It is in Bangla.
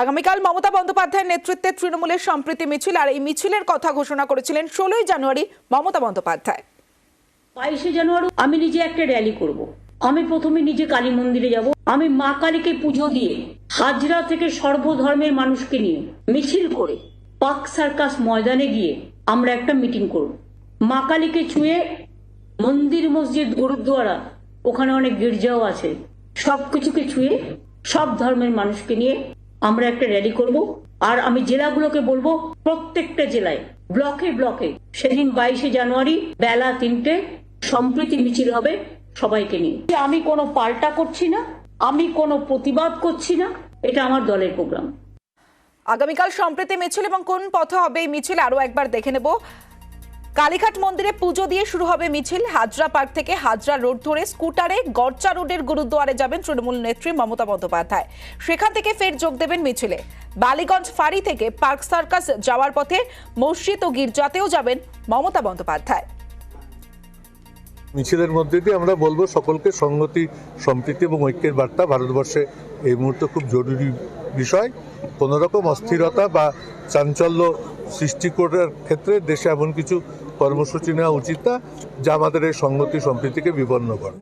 আগামীকাল মমতা বন্দ্যোপাধ্যায়ের নেতৃত্বে তৃণমূলের সম্প্রীতি মিছিল, আর এই মিছিলের কথা ঘোষণা করেছিলেন 16ই জানুয়ারি মমতা বন্দ্যোপাধ্যায়। 22শে জানুয়ারি আমি নিজে একটা র্যালি করব। আমি প্রথমে নিজে কালী মন্দিরে যাব। আমি মা কালীকে পুজো দিয়ে হাজরা থেকে সর্বধর্মের মানুষকে নিয়ে মিছিল করে পার্ক সার্কাস ময়দানে গিয়ে আমরা একটা মিটিং করব। মা কালীকে ছুঁয়ে মন্দির, মসজিদ, গুরুদ্বারা, ওখানে অনেক গির্জাও আছে, সবকিছুকে ছুঁয়ে সব ধর্মের মানুষকে নিয়ে আমরা একটা র্যালি করব। আর আমি জেলাগুলোকে বলবো, প্রত্যেকটা জেলায় ব্লকে ব্লকে সেদিন 22শে জানুয়ারি বেলা 3টে সম্প্রীতি মিছিল হবে সবাইকে নিয়ে। আমি কোনো পাল্টা করছি না, আমি কোনো প্রতিবাদ করছি না, এটা আমার দলের প্রোগ্রাম। আগামীকাল সম্প্রীতি মিছিল এবং কোন পথে হবে এই মিছিল আরো একবার দেখে নেব। কালীঘাট মন্দিরে পুজো দিয়ে শুরু হবে মিছিল। হাজরা পার্ক থেকে হাজরা রোড ধরে স্কুটারে গড়চা রোডের গুরুদ্বারে যাবেন তৃণমূল নেত্রী মমতা বন্দ্যোপাধ্যায়। সেখান থেকে ফের যোগ দেবেন মিছিলে। বালিগঞ্জ ফাঁড়ি থেকে পার্ক সার্কাস যাওয়ার পথে মসজিদ ও গির্জাতেও যাবেন মমতা বন্দ্যোপাধ্যায়। মিছিলের মধ্যে দিয়ে আমরা বলবো সকলকে সংহতি, সম্প্রীতি এবং ঐক্যের বার্তা। ভারতবর্ষে এই মুহূর্তে খুব জরুরি বিষয়। কোনো রকম অস্থিরতা বা চাঞ্চল্য সৃষ্টি করার ক্ষেত্রে দেশে এমন কিছু কর্মসূচি নেওয়া উচিত না যা আমাদের এই সংহতি সম্প্রীতিকে বিপন্ন করে।